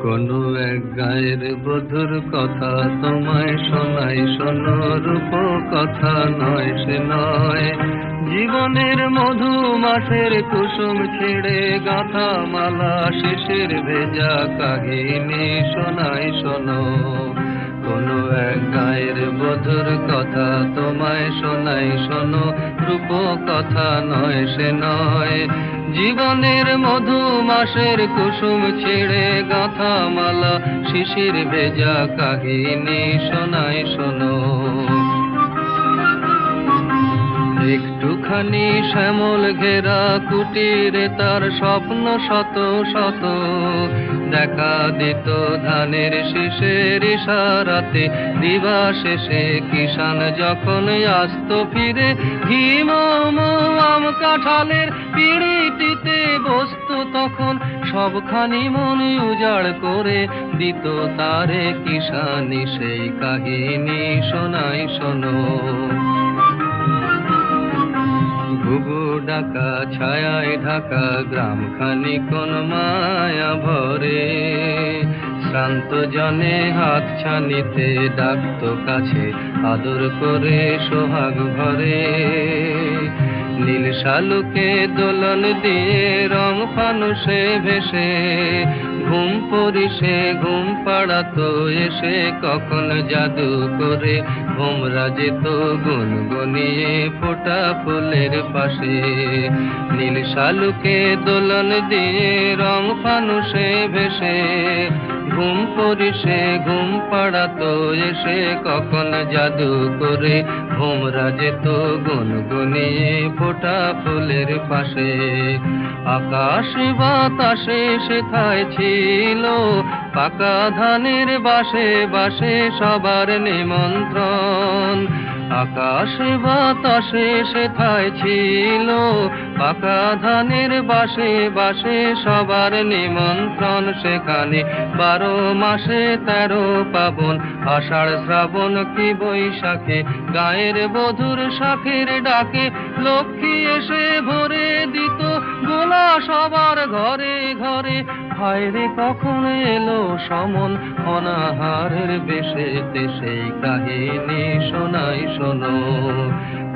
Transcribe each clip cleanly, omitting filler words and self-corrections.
কোনো এক গায়ের বধুর কথা তোমায় শোনাই, শোনো রূপ কথা নয় সে নয়। জীবনের মধু মাসের কুসুম ছিঁড়ে গাঁথা মালা শিশির ভেজা কাহিনী শোনাই শোনো। কোনো এক গায়ের বধুর কথা তোমায় শোনাই, শোনো রূপ কথা নয় সে নয়। জীবনের মধু মাসের কুসুম ছিঁড়ে গাঁথা মালা শিশির ভেজা কাহিনী শোনাই শোনো। একটুখানি শ্যামল ঘেরা কুটিরে তার স্বপ্ন শত শত, দেখা দিত ধানের শীষের ইশারাতে দিবা শেষে কিষান যখন আসত ফিরে। হিম আম কাঁঠালের পিঁড়িটিতে বসতো তখন সবখানি মন উজাড় করে দিত তারে কিষানি সেই কাহিনী শোনাই শোনো। ঘুঘু ডাকা ছায়ায় ঢাকা গ্রামখানি কোন মায়া ভরে, শ্রান্ত জনে হাত ছানিতে ডাকতো কাছে আদর করে সোহাগ ভরে। নীল শালুকে দোলন দিয়ে রং ফানুষে ভেসে ঘুম পরিশে ঘুম পাড়াতো এসে কখন জাদু করে ভোমরা যেত গুনগুনিয়ে ফোটা ফুলের পাশে। নীল শালুকে দোলন দিয়ে রং ফানুষে ভেসে ঘুম পরিশে ঘুম পাড়াতো এসে কখন জাদু করে ভোমরা যেত গুনগুনিয়ে ফোটা ফুলের পাশে। আকাশ বাতাসে সেথায় ছিল পাকা ধানের বাসে বাসে সবার নিমন্ত্রণ। আকাশ বাতাসে সেথায় ছিল পাকা ধানের বাসে বাসে সবার নিমন্ত্রণ। সেখানে 12 মাসে 13 পাবন, আষাঢ় শ্রাবণ কি বৈশাখে গায়ের বধুর শাখের ডাকে লক্ষ্মী এসে ভরে দিত গোলা সবার ঘরে ঘরে। হায়রে কখন এলো সমন অনাহারের বেশেতে সেই কাহিনী শোনাই শোনো।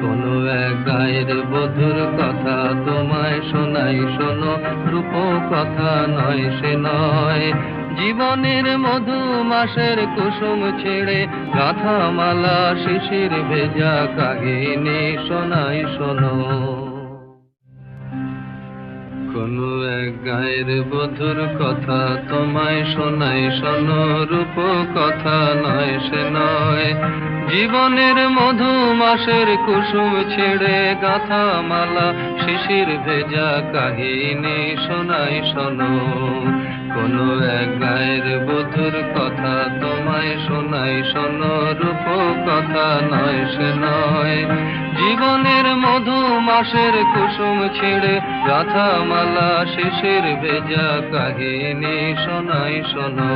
কোনো এক গায়ের বধুর কথা তোমায় শোনাই শোনো, রূপ কথা নয় সে নয়। জীবনের মধু মাসের কুসুম ছেড়ে গাঁথা মালা শিশির ভেজা কাহিনী শোনাই শোনো। কোনো এক গায়ের বধুর কথা তোমায় শোনাই শোনো, রূপ কথা নয় সে নয়। জীবনের মধু মাসের কুসুম ছেড়ে গাঁথা মালা শিশির ভেজা কাহিনী শোনাই শোনো। কোনো এক গায়ের বধুর কথা তোমায় শোনাই শোনো, রূপ কথা নয় সে নয়। জীবনের মধু মাসের কুসুম ছেড়ে গাঁথা মালা শিশির ভেজা কাহিনী শোনাই শোনো।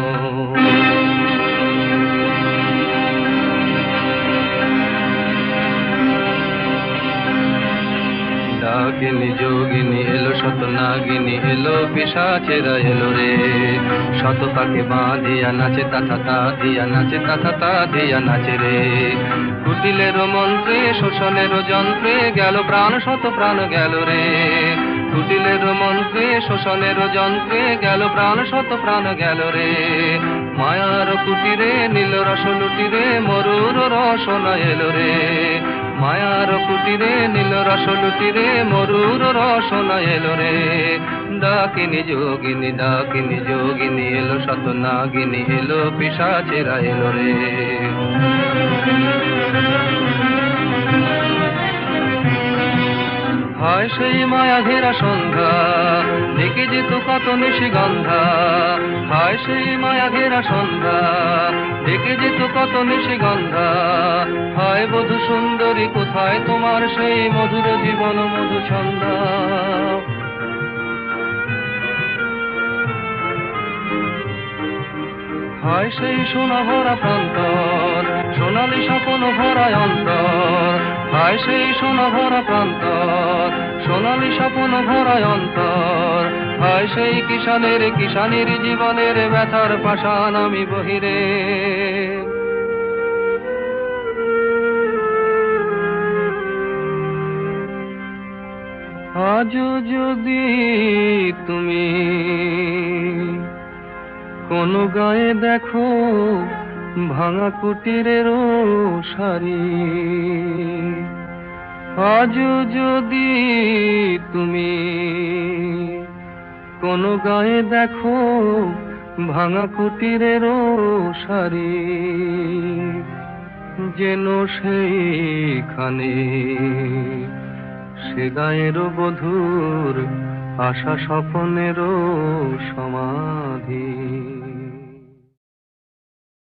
ডাকিনী যোগিনী এলো শত নাগিনী এলো পিশাচেরা এলো রে। শত পাকে বাঁধিয়া নাচে তাথা তা দিয়া নাচে তাথা তা দিয়া নাচে রে। কুটিলের মন্ত্রে শোষণের যন্ত্রে গেল প্রাণ শত প্রাণ গেল রে। কুটিলের মন্ত্রে শোষণের যন্ত্রে গেল প্রাণ শত প্রাণ গেল রে। মায়ার কুটিরে নীল রস লুটিরে মরুর রসনা এলো রে। মায়ার কুটিরে নীল রস লুটিরে মরুর রসনা এলো রে। ডাকিনী যোগিনী এলো শত নাগিনী এলো পিশাচেরা এলো রে। হায় সেই মায়া ঘেরা সন্ধ্যা দেখে যেত কত নিশিগন্ধা। হায় সেই মায়া ঘেরা সন্ধ্যা দেখে যেত কত নিশিগন্ধা। হায় বধূ সুন্দরী কোথায় তোমার সেই মধুর জীবন মধু ছন্দা। হায় সেই সোনা ভরা প্রান্তর সোনালি স্বপ্ন ভরা অন্তর। হায় সেই সোনা ভরা প্রান্তর সোনালি স্বপ্ন ভরা অন্তর। হয় সেই কিষানের জীবনের ব্যথার পাষাণ আমি বহিরে। আজও যদি তুমি কোন গায়ে দেখো ভাঙা কুটিরেরও সারি, আজও যদি তুমি কোন গায়ে দেখো ভাঙা কুটিরেরও সারি, যেন সেইখানে সে গায়েরও বধূর আশা স্বপনেরও সমাধি।